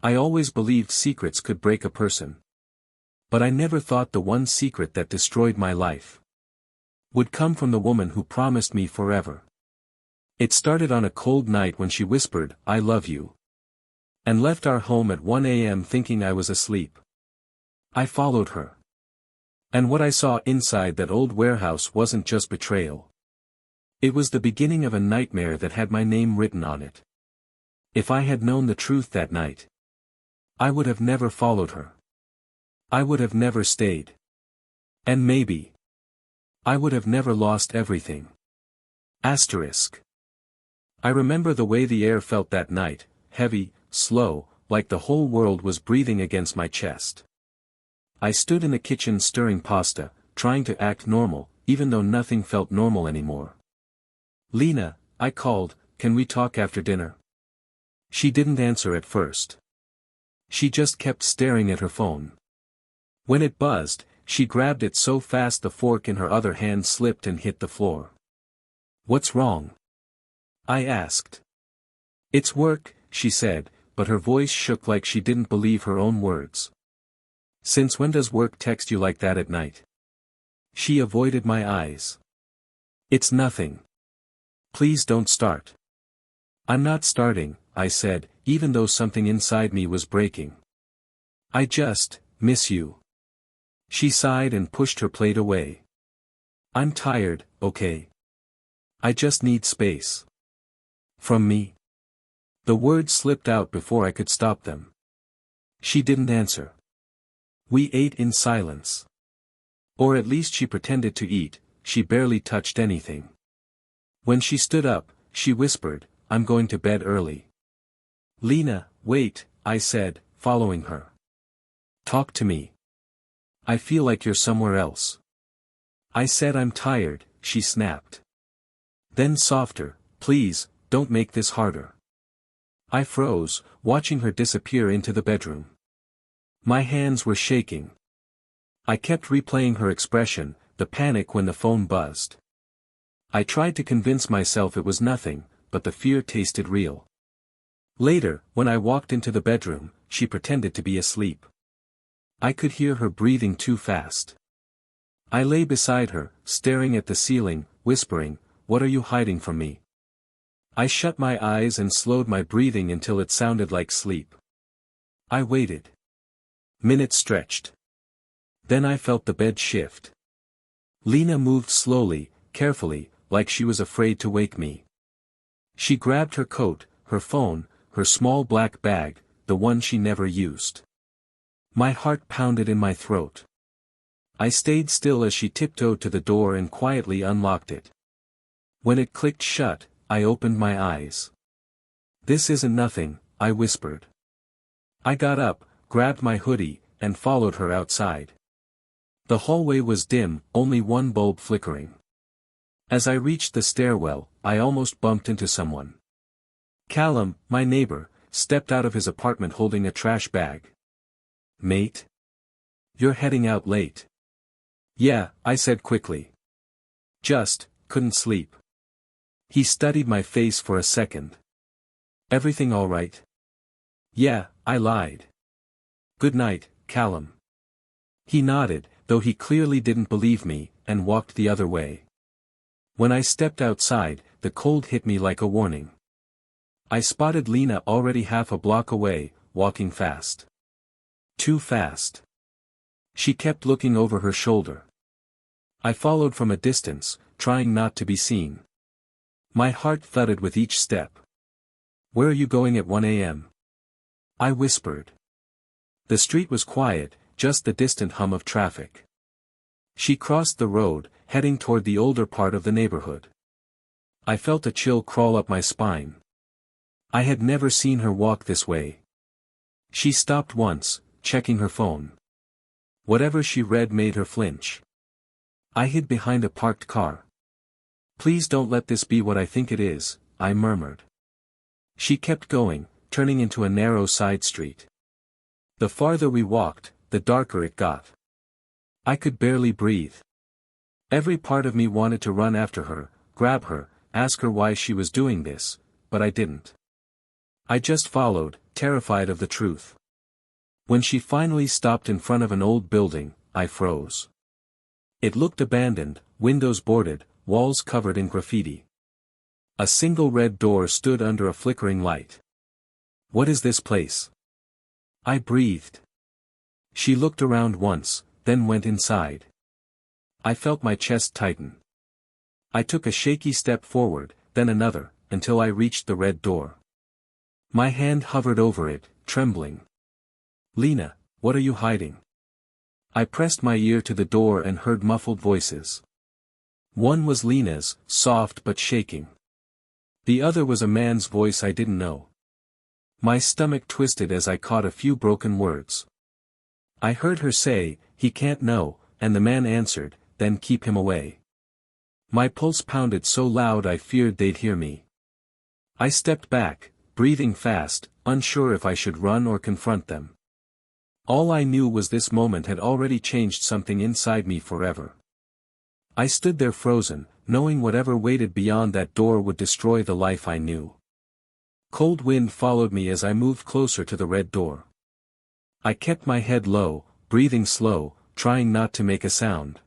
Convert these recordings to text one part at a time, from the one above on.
I always believed secrets could break a person. But I never thought the one secret that destroyed my life would come from the woman who promised me forever. It started on a cold night when she whispered, "I love you," and left our home at 1 a.m. thinking I was asleep. I followed her. And what I saw inside that old warehouse wasn't just betrayal. It was the beginning of a nightmare that had my name written on it. If I had known the truth that night, I would have never followed her. I would have never stayed. And maybe I would have never lost everything. Asterisk. I remember the way the air felt that night, heavy, slow, like the whole world was breathing against my chest. I stood in the kitchen stirring pasta, trying to act normal, even though nothing felt normal anymore. "Lena," I called, "can we talk after dinner?" She didn't answer at first. She just kept staring at her phone. When it buzzed, she grabbed it so fast the fork in her other hand slipped and hit the floor. "What's wrong?" I asked. "It's work," she said, but her voice shook like she didn't believe her own words. "Since when does work text you like that at night?" She avoided my eyes. "It's nothing. Please don't start." "I'm not starting," I said, even though something inside me was breaking. "I just miss you." She sighed and pushed her plate away. "I'm tired, okay? I just need space." "From me?" The words slipped out before I could stop them. She didn't answer. We ate in silence. Or at least she pretended to eat, she barely touched anything. When she stood up, she whispered, "I'm going to bed early." "Lena, wait," I said, following her. "Talk to me. I feel like you're somewhere else." I said I'm tired, she snapped. Then softer, "Please, don't make this harder." I froze, watching her disappear into the bedroom. My hands were shaking. I kept replaying her expression, the panic when the phone buzzed. I tried to convince myself it was nothing, but the fear tasted real. Later, when I walked into the bedroom, she pretended to be asleep. I could hear her breathing too fast. I lay beside her, staring at the ceiling, whispering, "What are you hiding from me?" I shut my eyes and slowed my breathing until it sounded like sleep. I waited. Minutes stretched. Then I felt the bed shift. Lena moved slowly, carefully, like she was afraid to wake me. She grabbed her coat, her phone, her small black bag, the one she never used. My heart pounded in my throat. I stayed still as she tiptoed to the door and quietly unlocked it. When it clicked shut, I opened my eyes. "This isn't nothing," I whispered. I got up, grabbed my hoodie, and followed her outside. The hallway was dim, only one bulb flickering. As I reached the stairwell, I almost bumped into someone. Callum, my neighbor, stepped out of his apartment holding a trash bag. "Mate? You're heading out late." "Yeah," I said quickly. "Just, couldn't sleep." He studied my face for a second. "Everything all right?" "Yeah," I lied. "Good night, Callum." He nodded, though he clearly didn't believe me, and walked the other way. When I stepped outside, the cold hit me like a warning. I spotted Lena already half a block away, walking fast. Too fast. She kept looking over her shoulder. I followed from a distance, trying not to be seen. My heart thudded with each step. "Where are you going at 1 a.m.? I whispered. The street was quiet, just the distant hum of traffic. She crossed the road, heading toward the older part of the neighborhood. I felt a chill crawl up my spine. I had never seen her walk this way. She stopped once, checking her phone. Whatever she read made her flinch. I hid behind a parked car. "Please don't let this be what I think it is," I murmured. She kept going, turning into a narrow side street. The farther we walked, the darker it got. I could barely breathe. Every part of me wanted to run after her, grab her, ask her why she was doing this, but I didn't. I just followed, terrified of the truth. When she finally stopped in front of an old building, I froze. It looked abandoned, windows boarded, walls covered in graffiti. A single red door stood under a flickering light. "What is this place?" I breathed. She looked around once, then went inside. I felt my chest tighten. I took a shaky step forward, then another, until I reached the red door. My hand hovered over it, trembling. "Lena, what are you hiding?" I pressed my ear to the door and heard muffled voices. One was Lena's, soft but shaking. The other was a man's voice I didn't know. My stomach twisted as I caught a few broken words. I heard her say, "He can't know," and the man answered, "Then keep him away." My pulse pounded so loud I feared they'd hear me. I stepped back, breathing fast, unsure if I should run or confront them. All I knew was this moment had already changed something inside me forever. I stood there frozen, knowing whatever waited beyond that door would destroy the life I knew. Cold wind followed me as I moved closer to the red door. I kept my head low, breathing slow, trying not to make a sound.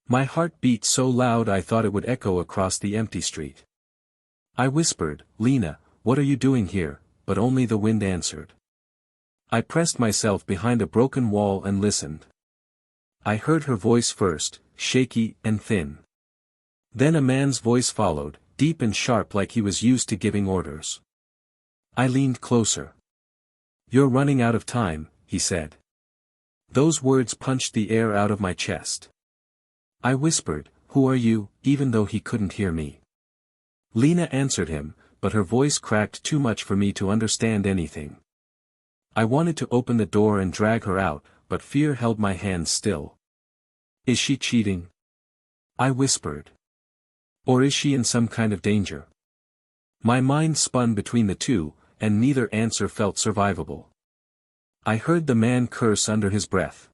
My heart beat so loud I thought it would echo across the empty street. I whispered, "Lena, what are you doing here?" but only the wind answered. I pressed myself behind a broken wall and listened. I heard her voice first, shaky and thin. Then a man's voice followed, deep and sharp like he was used to giving orders. I leaned closer. "You're running out of time," he said. Those words punched the air out of my chest. I whispered, "Who are you?" even though he couldn't hear me. Lena answered him, but her voice cracked too much for me to understand anything. I wanted to open the door and drag her out, but fear held my hands still. "Is she cheating?" I whispered. "Or is she in some kind of danger?" My mind spun between the two, and neither answer felt survivable. I heard the man curse under his breath.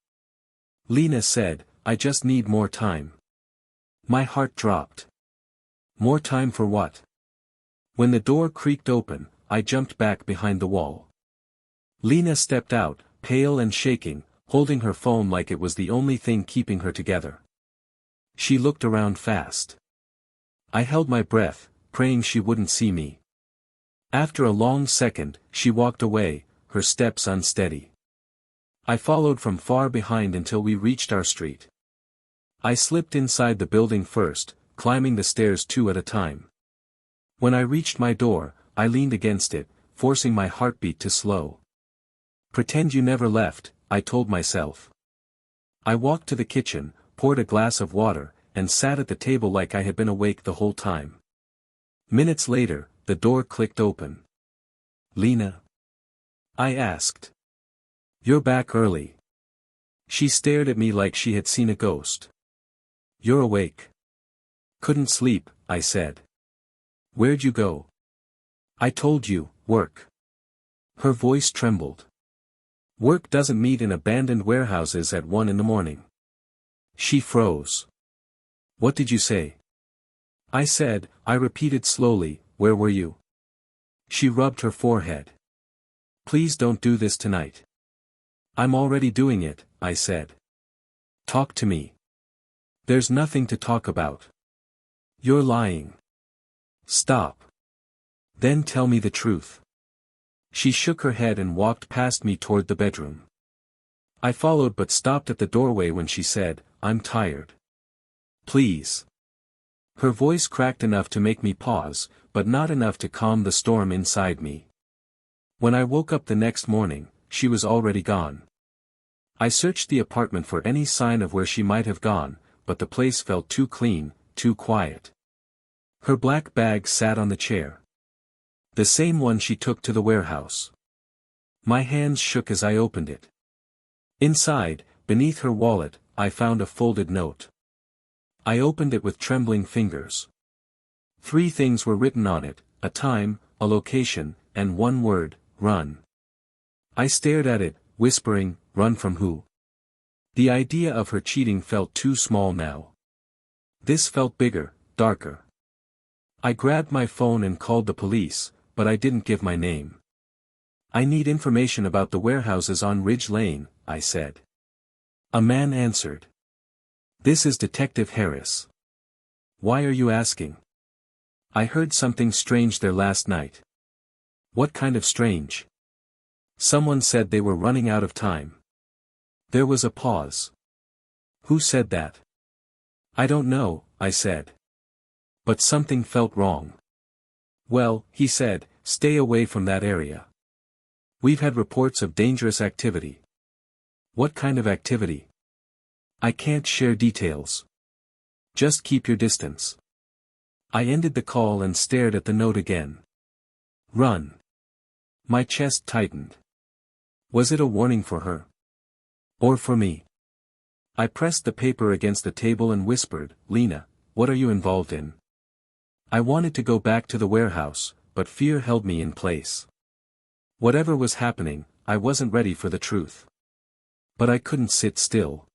Lena said, "I just need more time." My heart dropped. More time for what? When the door creaked open, I jumped back behind the wall. Lena stepped out, pale and shaking, holding her phone like it was the only thing keeping her together. She looked around fast. I held my breath, praying she wouldn't see me. After a long second, she walked away, her steps unsteady. I followed from far behind until we reached our street. I slipped inside the building first, climbing the stairs two at a time. When I reached my door, I leaned against it, forcing my heartbeat to slow. "Pretend you never left," I told myself. I walked to the kitchen, poured a glass of water, and sat at the table like I had been awake the whole time. Minutes later, the door clicked open. "Lena?" I asked. "You're back early." She stared at me like she had seen a ghost. "You're awake." "Couldn't sleep," I said. "Where'd you go?" "I told you, work." Her voice trembled. "Work doesn't meet in abandoned warehouses at 1 in the morning." She froze. "What did you say?" I said, I repeated slowly, "Where were you?" She rubbed her forehead. "Please don't do this tonight." "I'm already doing it," I said. "Talk to me." "There's nothing to talk about." "You're lying." "Stop." "Then tell me the truth." She shook her head and walked past me toward the bedroom. I followed but stopped at the doorway when she said, "I'm tired." "Please." Her voice cracked enough to make me pause, but not enough to calm the storm inside me. When I woke up the next morning, she was already gone. I searched the apartment for any sign of where she might have gone, but the place felt too clean, too quiet. Her black bag sat on the chair. The same one she took to the warehouse. My hands shook as I opened it. Inside, beneath her wallet, I found a folded note. I opened it with trembling fingers. 3 things were written on it, a time, a location, and one word, run. I stared at it, whispering, run from who? The idea of her cheating felt too small now. This felt bigger, darker. I grabbed my phone and called the police, but I didn't give my name. I need information about the warehouses on Ridge Lane, I said. A man answered. This is Detective Harris. Why are you asking? I heard something strange there last night. What kind of strange? Someone said they were running out of time. There was a pause. Who said that? I don't know, I said. But something felt wrong. Well, he said, stay away from that area. We've had reports of dangerous activity. What kind of activity? I can't share details. Just keep your distance. I ended the call and stared at the note again. Run. My chest tightened. Was it a warning for her? Or for me? I pressed the paper against the table and whispered, Lena, what are you involved in? I wanted to go back to the warehouse, but fear held me in place. Whatever was happening, I wasn't ready for the truth. But I couldn't sit still.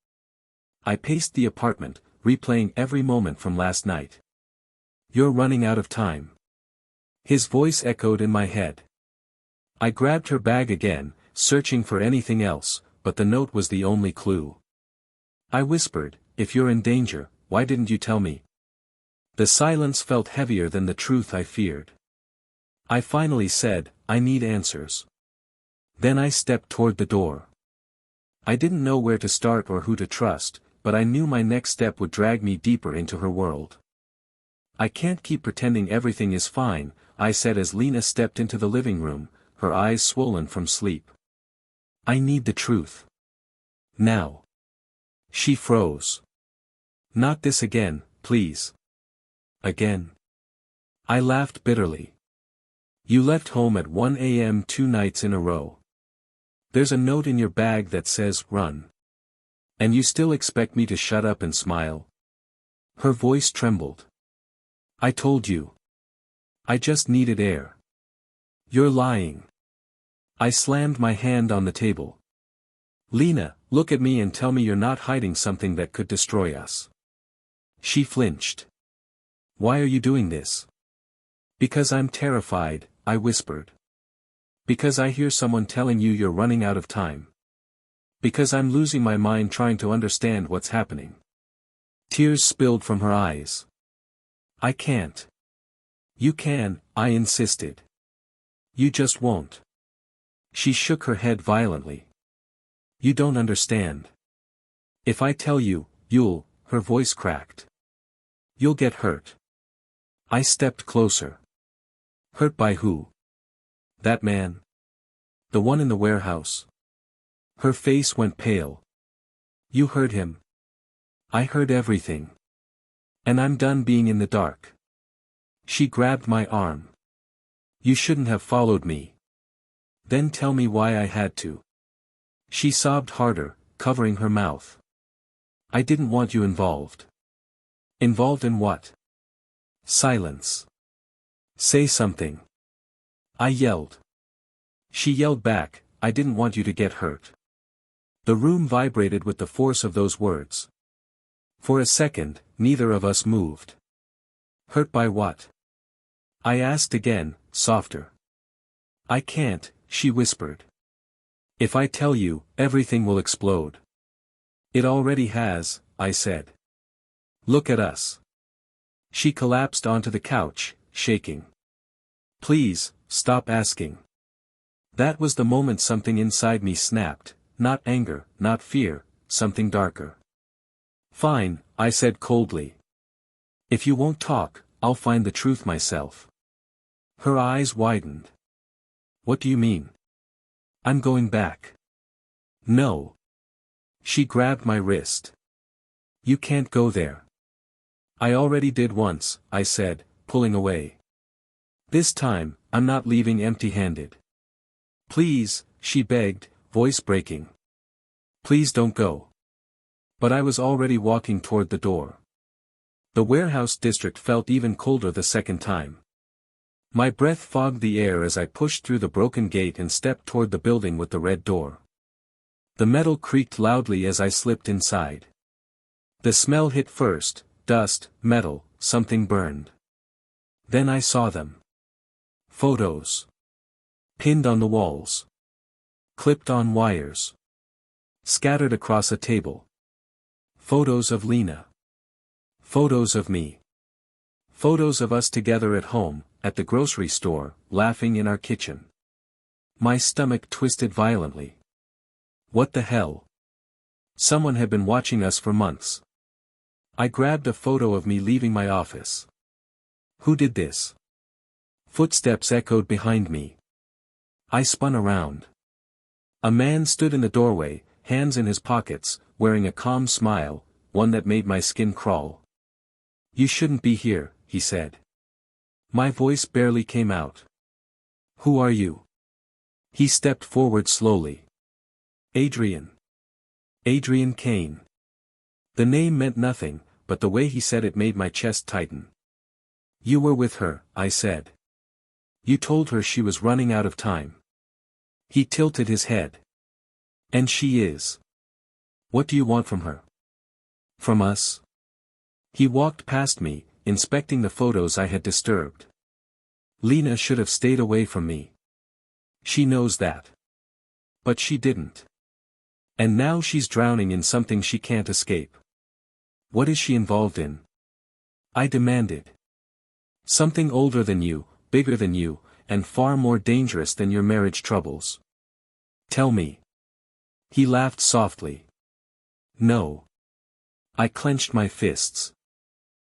I paced the apartment, replaying every moment from last night. You're running out of time. His voice echoed in my head. I grabbed her bag again, searching for anything else, but the note was the only clue. I whispered, if you're in danger, why didn't you tell me? The silence felt heavier than the truth I feared. I finally said, I need answers. Then I stepped toward the door. I didn't know where to start or who to trust, but I knew my next step would drag me deeper into her world. I can't keep pretending everything is fine, I said as Lena stepped into the living room, her eyes swollen from sleep. I need the truth. Now. She froze. Not this again, please. Again. I laughed bitterly. You left home at 1 a.m. 2 nights in a row. There's a note in your bag that says, run. And you still expect me to shut up and smile? Her voice trembled. I told you. I just needed air. You're lying. I slammed my hand on the table. Lena, look at me and tell me you're not hiding something that could destroy us. She flinched. Why are you doing this? Because I'm terrified, I whispered. Because I hear someone telling you you're running out of time. Because I'm losing my mind trying to understand what's happening. Tears spilled from her eyes. I can't. You can, I insisted. You just won't. She shook her head violently. You don't understand. If I tell you, her voice cracked. You'll get hurt. I stepped closer. Hurt by who? That man. The one in the warehouse. Her face went pale. You heard him. I heard everything. And I'm done being in the dark. She grabbed my arm. You shouldn't have followed me. Then tell me why I had to. She sobbed harder, covering her mouth. I didn't want you involved. Involved in what? Silence. Say something. I yelled. She yelled back, I didn't want you to get hurt. The room vibrated with the force of those words. For a second, neither of us moved. Hurt by what? I asked again, softer. I can't, she whispered. If I tell you, everything will explode. It already has, I said. Look at us. She collapsed onto the couch, shaking. Please, stop asking. That was the moment something inside me snapped, not anger, not fear, something darker. Fine, I said coldly. If you won't talk, I'll find the truth myself. Her eyes widened. What do you mean? I'm going back. No. She grabbed my wrist. You can't go there. I already did once, I said, pulling away. This time, I'm not leaving empty-handed. Please, she begged, voice breaking. Please don't go. But I was already walking toward the door. The warehouse district felt even colder the second time. My breath fogged the air as I pushed through the broken gate and stepped toward the building with the red door. The metal creaked loudly as I slipped inside. The smell hit first, dust, metal, something burned. Then I saw them. Photos. Pinned on the walls. Clipped on wires. Scattered across a table. Photos of Lena. Photos of me. Photos of us together at home, at the grocery store, laughing in our kitchen. My stomach twisted violently. What the hell? Someone had been watching us for months. I grabbed a photo of me leaving my office. Who did this? Footsteps echoed behind me. I spun around. A man stood in the doorway, hands in his pockets, wearing a calm smile, one that made my skin crawl. You shouldn't be here, he said. My voice barely came out. Who are you? He stepped forward slowly. Adrian. Adrian Kane. The name meant nothing, but the way he said it made my chest tighten. You were with her, I said. You told her she was running out of time. He tilted his head. And she is. What do you want from her? From us? He walked past me, inspecting the photos I had disturbed. Lena should have stayed away from me. She knows that. But she didn't. And now she's drowning in something she can't escape. What is she involved in? I demanded. Something older than you, bigger than you, and far more dangerous than your marriage troubles. Tell me. He laughed softly. No. I clenched my fists.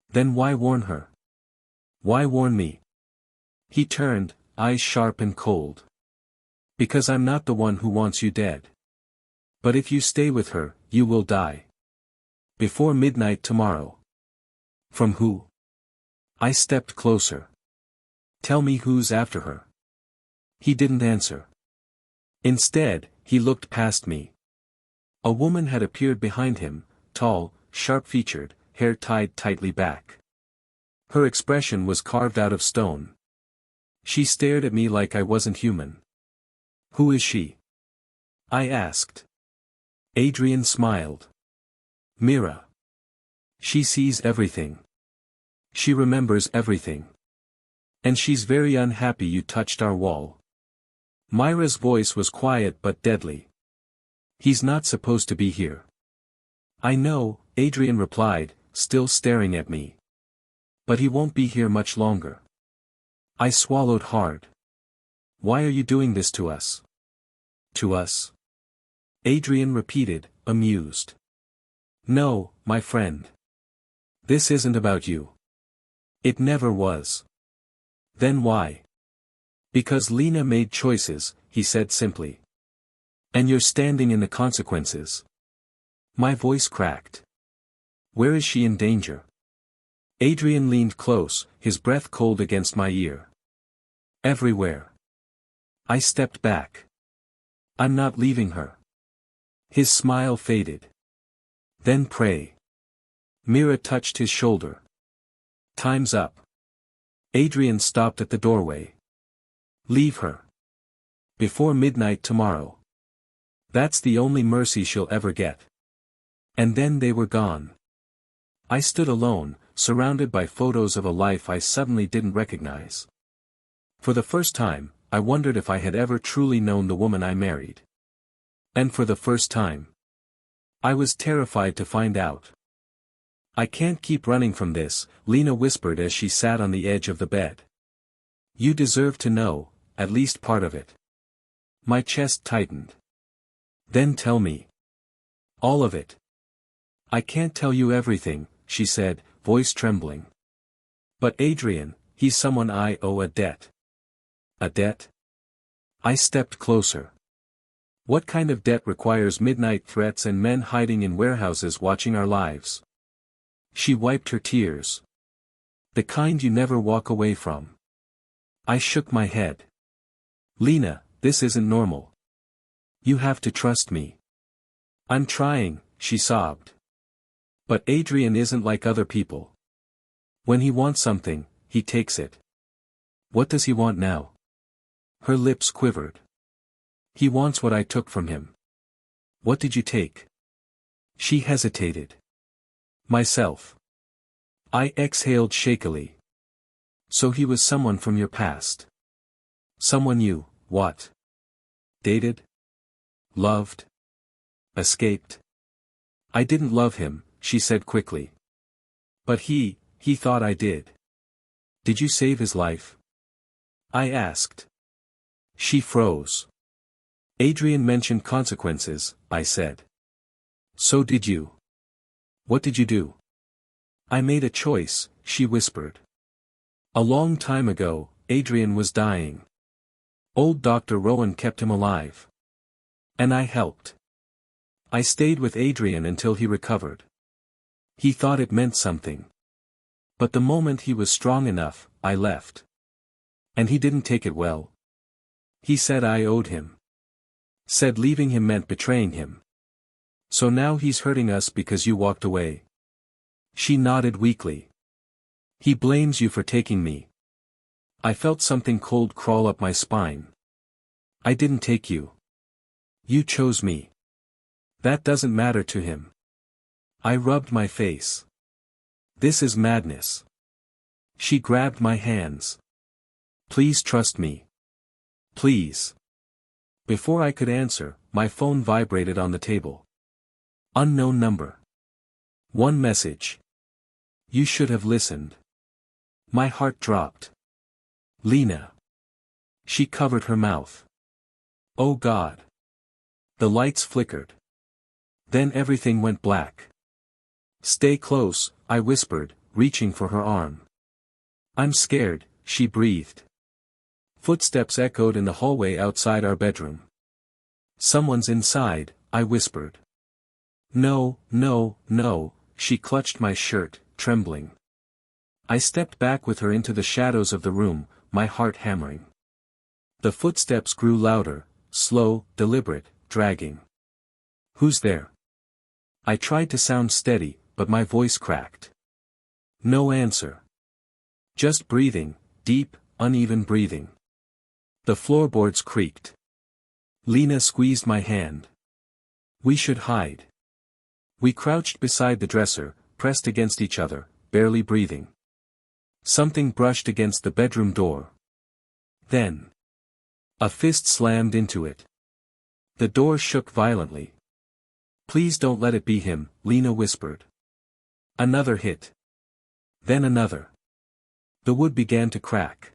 Then why warn her? Why warn me? He turned, eyes sharp and cold. Because I'm not the one who wants you dead. But if you stay with her, you will die. Before midnight tomorrow. From who? I stepped closer. Tell me who's after her. He didn't answer. Instead, he looked past me. A woman had appeared behind him, tall, sharp-featured, hair tied tightly back. Her expression was carved out of stone. She stared at me like I wasn't human. Who is she? I asked. Adrian smiled. Mira. She sees everything. She remembers everything. And she's very unhappy you touched our wall. Myra's voice was quiet but deadly. He's not supposed to be here. I know, Adrian replied, still staring at me. But he won't be here much longer. I swallowed hard. Why are you doing this to us? To us? Adrian repeated, amused. No, my friend. This isn't about you. It never was. Then why? Because Lena made choices, he said simply. And you're standing in the consequences. My voice cracked. Where is she in danger? Adrian leaned close, his breath cold against my ear. Everywhere. I stepped back. I'm not leaving her. His smile faded. Then pray. Mira touched his shoulder. Time's up. Adrian stopped at the doorway. Leave her. Before midnight tomorrow. That's the only mercy she'll ever get. And then they were gone. I stood alone, surrounded by photos of a life I suddenly didn't recognize. For the first time, I wondered if I had ever truly known the woman I married. And for the first time, I was terrified to find out. I can't keep running from this, Lena whispered as she sat on the edge of the bed. You deserve to know, at least part of it. My chest tightened. Then tell me. All of it. I can't tell you everything, she said, voice trembling. But Adrian, he's someone I owe a debt. A debt? I stepped closer. What kind of debt requires midnight threats and men hiding in warehouses watching our lives? She wiped her tears. The kind you never walk away from. I shook my head. Lena, this isn't normal. You have to trust me. I'm trying, she sobbed. But Adrian isn't like other people. When he wants something, he takes it. What does he want now? Her lips quivered. He wants what I took from him. What did you take? She hesitated. Myself. I exhaled shakily. So he was someone from your past. Someone you What? Dated? Loved? Escaped? I didn't love him, she said quickly. But he thought I did. Did you save his life? I asked. She froze. Adrian mentioned consequences, I said. So did you. What did you do? I made a choice, she whispered. A long time ago, Adrian was dying. Old Dr. Rowan kept him alive. And I helped. I stayed with Adrian until he recovered. He thought it meant something. But the moment he was strong enough, I left. And he didn't take it well. He said I owed him. Said leaving him meant betraying him. So now he's hurting us because you walked away. She nodded weakly. He blames you for taking me. I felt something cold crawl up my spine. I didn't take you. You chose me. That doesn't matter to him. I rubbed my face. This is madness. She grabbed my hands. Please trust me. Please. Before I could answer, my phone vibrated on the table. Unknown number. One message. You should have listened. My heart dropped. Lena. She covered her mouth. Oh God. The lights flickered. Then everything went black. Stay close, I whispered, reaching for her arm. I'm scared, she breathed. Footsteps echoed in the hallway outside our bedroom. Someone's inside, I whispered. No, no, no, she clutched my shirt, trembling. I stepped back with her into the shadows of the room, my heart hammering. The footsteps grew louder, slow, deliberate, dragging. Who's there? I tried to sound steady, but my voice cracked. No answer. Just breathing, deep, uneven breathing. The floorboards creaked. Lena squeezed my hand. We should hide. We crouched beside the dresser, pressed against each other, barely breathing. Something brushed against the bedroom door. Then. A fist slammed into it. The door shook violently. Please don't let it be him, Lena whispered. Another hit. Then another. The wood began to crack.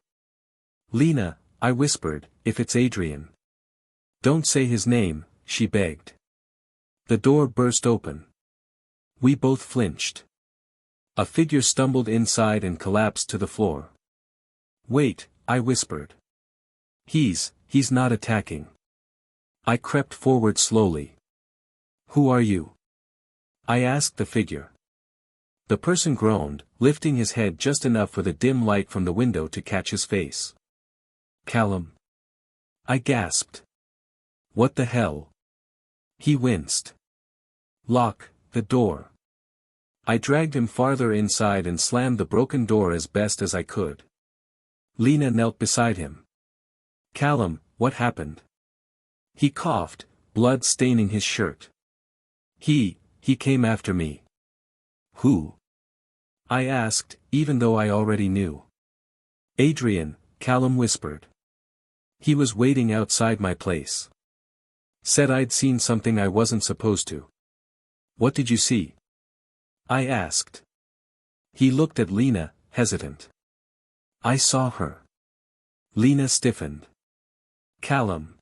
Lena, I whispered, if it's Adrian. Don't say his name, she begged. The door burst open. We both flinched. A figure stumbled inside and collapsed to the floor. Wait, I whispered. He's not attacking. I crept forward slowly. Who are you? I asked the figure. The person groaned, lifting his head just enough for the dim light from the window to catch his face. Callum. I gasped. What the hell? He winced. Lock the door. I dragged him farther inside and slammed the broken door as best as I could. Lena knelt beside him. Callum, what happened? He coughed, blood staining his shirt. He came after me. Who? I asked, even though I already knew. Adrian, Callum whispered. He was waiting outside my place. Said I'd seen something I wasn't supposed to. What did you see? I asked. He looked at Lena, hesitant. I saw her. Lena stiffened. Callum.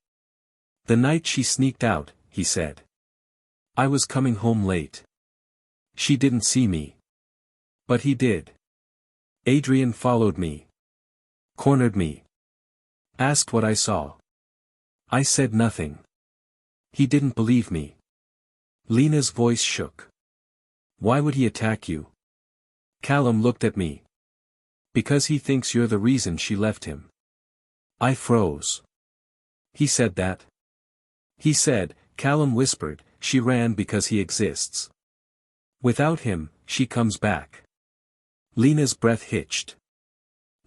The night she sneaked out, he said. I was coming home late. She didn't see me. But he did. Adrian followed me. Cornered me. Asked what I saw. I said nothing. He didn't believe me. Lena's voice shook. Why would he attack you? Callum looked at me. Because he thinks you're the reason she left him. I froze. He said that? He said, Callum whispered, she ran because he exists. Without him, she comes back. Lena's breath hitched.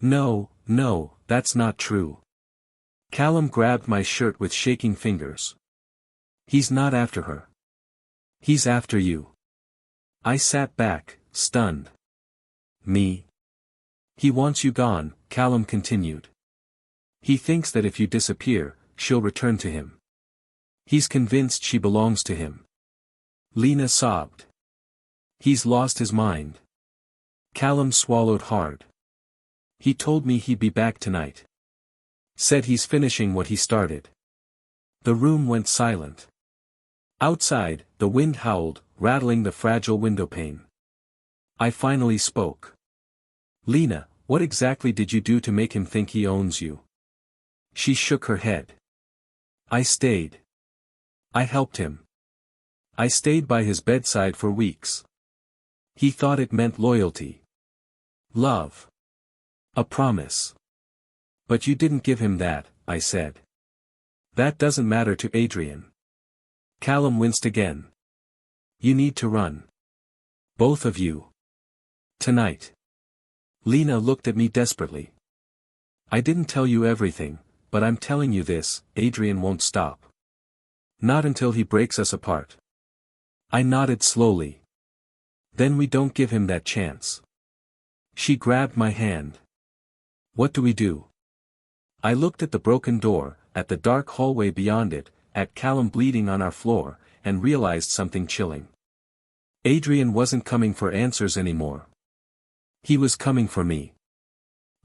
No, that's not true. Callum grabbed my shirt with shaking fingers. He's not after her. He's after you. I sat back, stunned. Me? He wants you gone, Callum continued. He thinks that if you disappear, she'll return to him. He's convinced she belongs to him. Lena sobbed. He's lost his mind. Callum swallowed hard. He told me he'd be back tonight. Said he's finishing what he started. The room went silent. Outside, the wind howled, rattling the fragile windowpane. I finally spoke. Lena, what exactly did you do to make him think he owns you? She shook her head. I stayed. I helped him. I stayed by his bedside for weeks. He thought it meant loyalty. Love. A promise. But you didn't give him that, I said. That doesn't matter to Adrian. Callum winced again. You need to run. Both of you. Tonight. Lena looked at me desperately. I didn't tell you everything, but I'm telling you this, Adrian won't stop. Not until he breaks us apart. I nodded slowly. Then we don't give him that chance. She grabbed my hand. What do we do? I looked at the broken door, at the dark hallway beyond it, at Callum bleeding on our floor, and realized something chilling. Adrian wasn't coming for answers anymore. He was coming for me.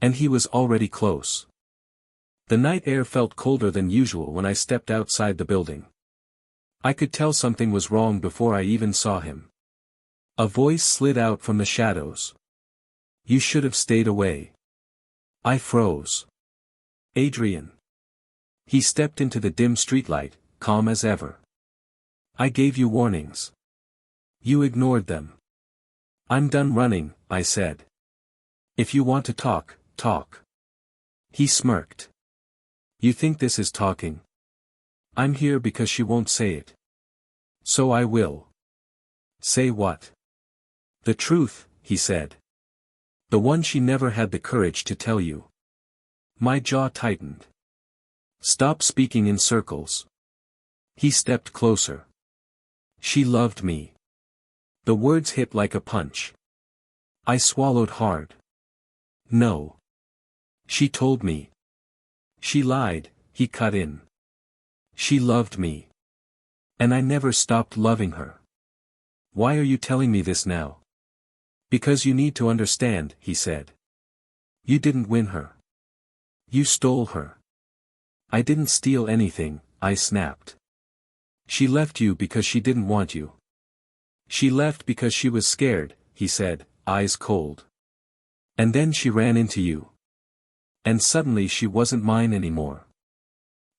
And he was already close. The night air felt colder than usual when I stepped outside the building. I could tell something was wrong before I even saw him. A voice slid out from the shadows. You should have stayed away. I froze. Adrian. He stepped into the dim streetlight, calm as ever. I gave you warnings. You ignored them. I'm done running, I said. If you want to talk, talk. He smirked. You think this is talking? I'm here because she won't say it. So I will. Say what? The truth, he said. The one she never had the courage to tell you. My jaw tightened. Stop speaking in circles. He stepped closer. She loved me. The words hit like a punch. I swallowed hard. No. She told me. She lied, he cut in. She loved me. And I never stopped loving her. Why are you telling me this now? Because you need to understand, he said. You didn't win her. You stole her. I didn't steal anything, I snapped. She left you because she didn't want you. She left because she was scared, he said, eyes cold. And then she ran into you. And suddenly she wasn't mine anymore.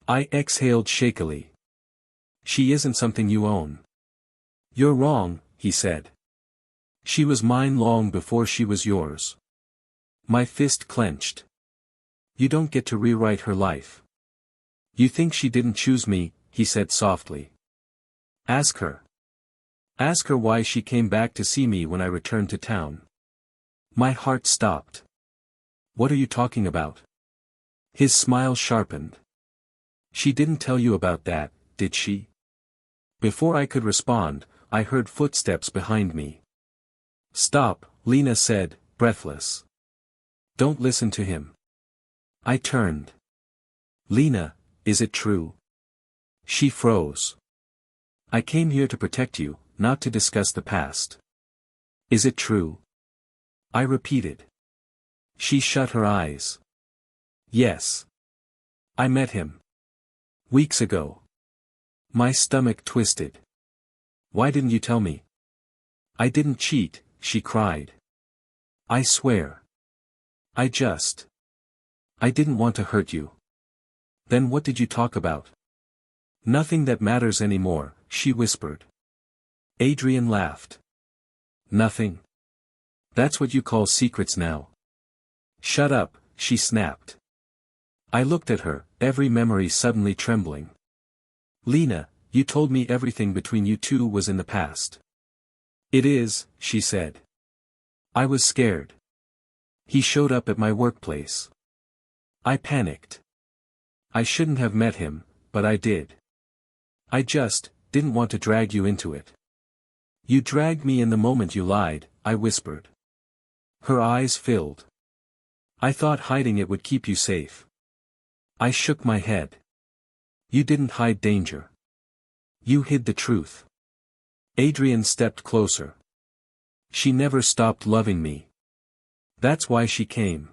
I exhaled shakily. She isn't something you own. You're wrong, he said. She was mine long before she was yours. My fist clenched. You don't get to rewrite her life. You think she didn't choose me, he said softly. Ask her. Ask her why she came back to see me when I returned to town. My heart stopped. What are you talking about? His smile sharpened. She didn't tell you about that, did she? Before I could respond, I heard footsteps behind me. Stop, Lena said, breathless. Don't listen to him. I turned. Lena, is it true? She froze. I came here to protect you, not to discuss the past. Is it true? I repeated. She shut her eyes. Yes. I met him. Weeks ago. My stomach twisted. Why didn't you tell me? I didn't cheat, she cried. I swear. I didn't want to hurt you. Then what did you talk about? Nothing that matters anymore, she whispered. Adrian laughed. Nothing. That's what you call secrets now. Shut up, she snapped. I looked at her, every memory suddenly trembling. Lena, you told me everything between you two was in the past. It is, she said. I was scared. He showed up at my workplace. I panicked. I shouldn't have met him, but I did. I just didn't want to drag you into it. You dragged me in the moment you lied, I whispered. Her eyes filled. I thought hiding it would keep you safe. I shook my head. You didn't hide danger. You hid the truth. Adrian stepped closer. She never stopped loving me. That's why she came.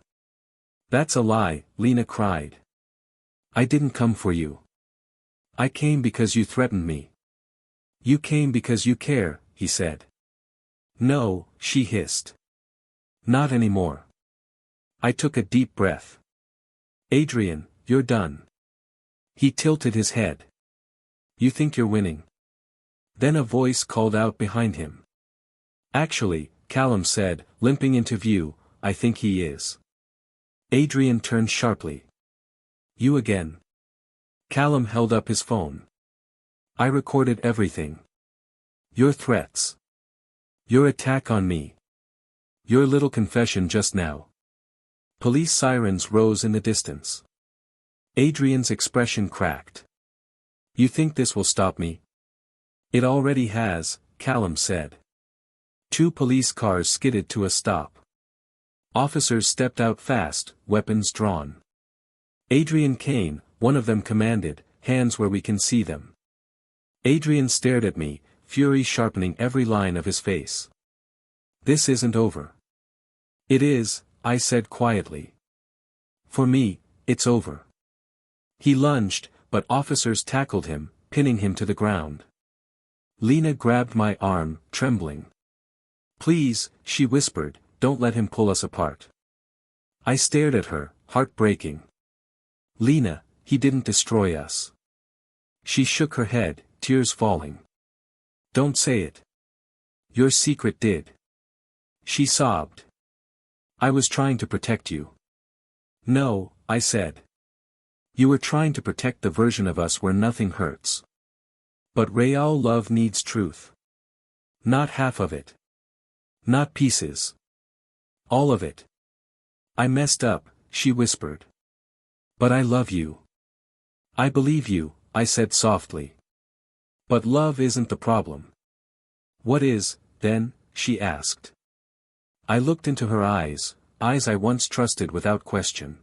That's a lie, Lena cried. I didn't come for you. I came because you threatened me. You came because you care, he said. No, she hissed. Not anymore. I took a deep breath. Adrian, you're done. He tilted his head. You think you're winning? Then a voice called out behind him. Actually, Callum said, limping into view, I think he is. Adrian turned sharply. You again. Callum held up his phone. I recorded everything. Your threats. Your attack on me. Your little confession just now. Police sirens rose in the distance. Adrian's expression cracked. You think this will stop me? It already has, Callum said. 2 police cars skidded to a stop. Officers stepped out fast, weapons drawn. Adrian Kane, one of them commanded, hands where we can see them. Adrian stared at me, fury sharpening every line of his face. This isn't over. It is, I said quietly. For me, it's over. He lunged, but officers tackled him, pinning him to the ground. Lena grabbed my arm, trembling. Please, she whispered, don't let him pull us apart. I stared at her, heartbreaking. Lena, he didn't destroy us. She shook her head, tears falling. Don't say it. Your secret did. She sobbed. I was trying to protect you. No, I said. You were trying to protect the version of us where nothing hurts. But real love needs truth. Not half of it. Not pieces. All of it. I messed up, she whispered. But I love you. I believe you, I said softly. But love isn't the problem. What is, then, she asked. I looked into her eyes, eyes I once trusted without question.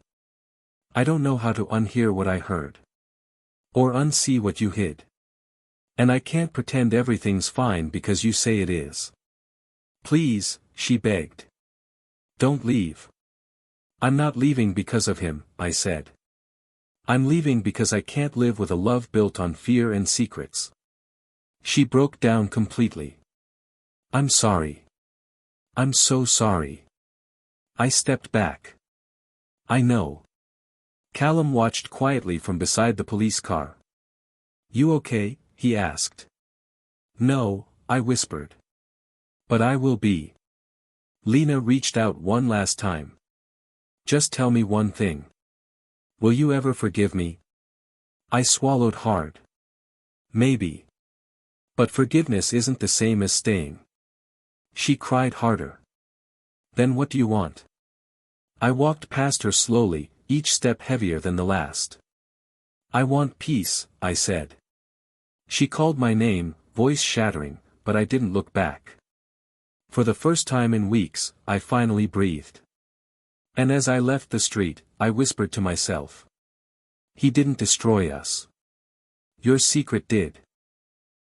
I don't know how to unhear what I heard. Or unsee what you hid. And I can't pretend everything's fine because you say it is. Please, she begged. Don't leave. I'm not leaving because of him, I said. I'm leaving because I can't live with a love built on fear and secrets. She broke down completely. I'm sorry. I'm so sorry. I stepped back. I know. Callum watched quietly from beside the police car. You okay? He asked. No, I whispered. But I will be. Lena reached out one last time. Just tell me one thing. Will you ever forgive me? I swallowed hard. Maybe. But forgiveness isn't the same as staying. She cried harder. Then what do you want? I walked past her slowly, each step heavier than the last. I want peace, I said. She called my name, voice shattering, but I didn't look back. For the first time in weeks, I finally breathed. And as I left the street, I whispered to myself. He didn't destroy us. Your secret did.